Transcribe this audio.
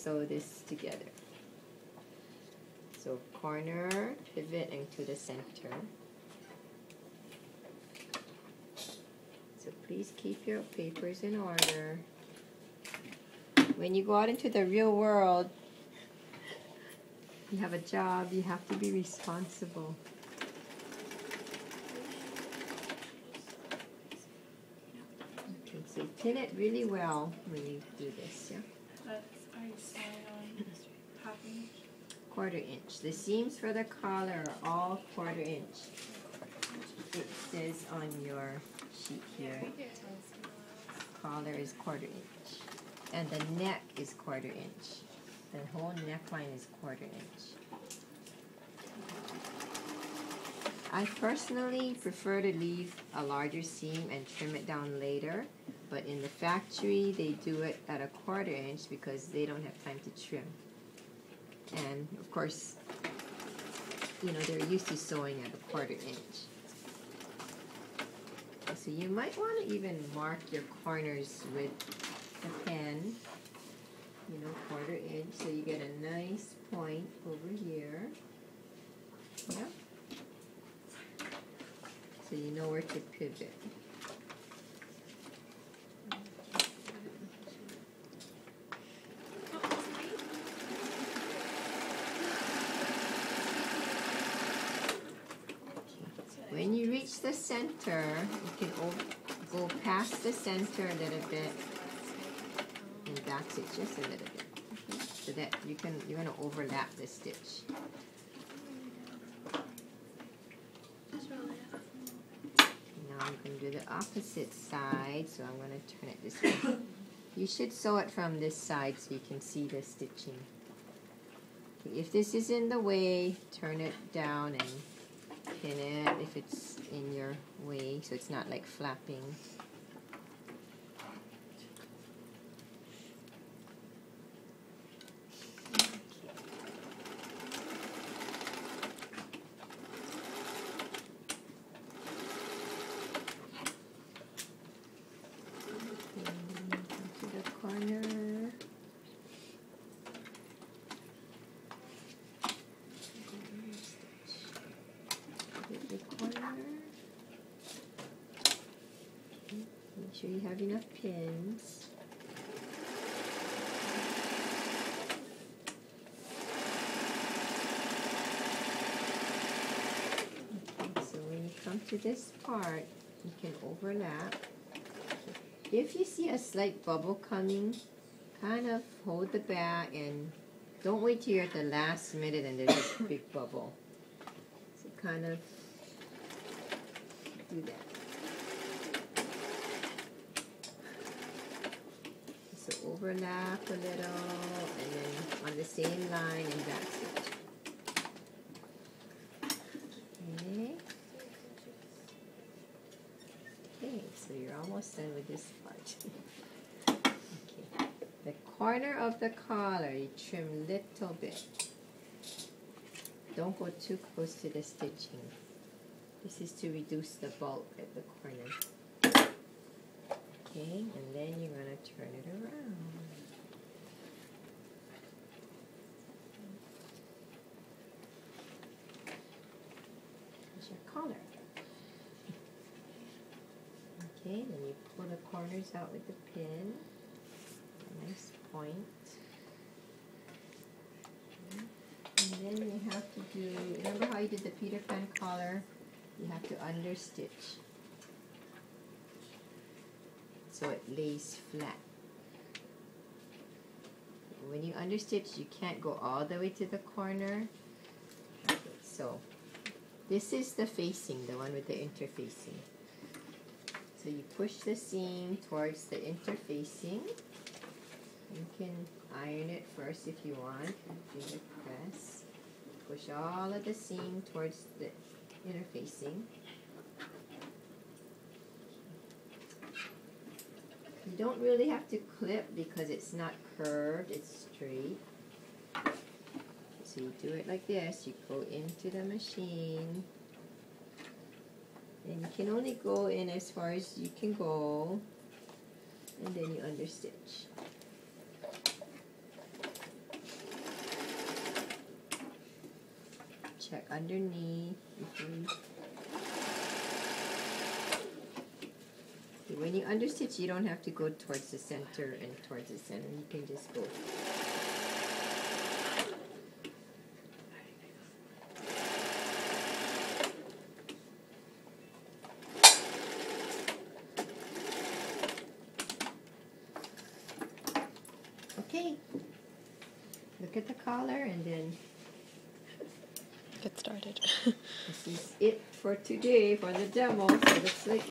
Sew this together. So corner, pivot into the center. So please keep your papers in order. When you go out into the real world, you have a job, you have to be responsible. Okay, so pin it really well when you do this, yeah? Are you sewing on half inch? Quarter inch. The seams for the collar are all quarter inch. It says on your sheet here, collar is quarter inch. And the neck is quarter inch. The whole neckline is quarter inch. I personally prefer to leave a larger seam and trim it down later, but in the factory they do it at a quarter inch because they don't have time to trim. And of course, you know, they're used to sewing at a quarter inch. So you might want to even mark your corners with a pen, you know, quarter inch, so you get a nice point over here. Yeah. So you know where to pivot. When you reach the center, you can go past the center a little bit, and that's it, just a little bit. Okay? So that you're gonna overlap the stitch. Now I'm gonna do the opposite side, so I'm gonna turn it this way. You should sew it from this side so you can see the stitching. Okay, if this is in the way, turn it down and pin it if it's in your way, so it's not like flapping. To the corner. The corner. Make sure you have enough pins. Okay, so when you come to this part, you can overlap. If you see a slight bubble coming, kind of hold the back and don't wait till you're at the last minute and there's this big bubble. So kind of do that. So overlap a little and then on the same line and that's it. Okay. Okay, so you're almost done with this part. Okay. The corner of the collar, you trim little bit. Don't go too close to the stitching. This is to reduce the bulk at the corner. Okay, and then you're going to turn it around. There's your collar. Okay, then you pull the corners out with the pin. A nice point. Okay. And then you have to do, remember how you did the Peter Pan collar? You have to understitch so it lays flat. When you understitch, you can't go all the way to the corner. Okay, so this is the facing, the one with the interfacing. So you push the seam towards the interfacing. You can iron it first if you want. Finger press. Push all of the seam towards the interfacing. You don't really have to clip because it's not curved, it's straight. So you do it like this, you go into the machine. And you can only go in as far as you can go. And then you understitch. check underneath before you. See, when you understitch, you don't have to go towards the center and towards the center. You can just go. Okay. Look at the collar and then Get started. this is it for today for the demo. So it looks like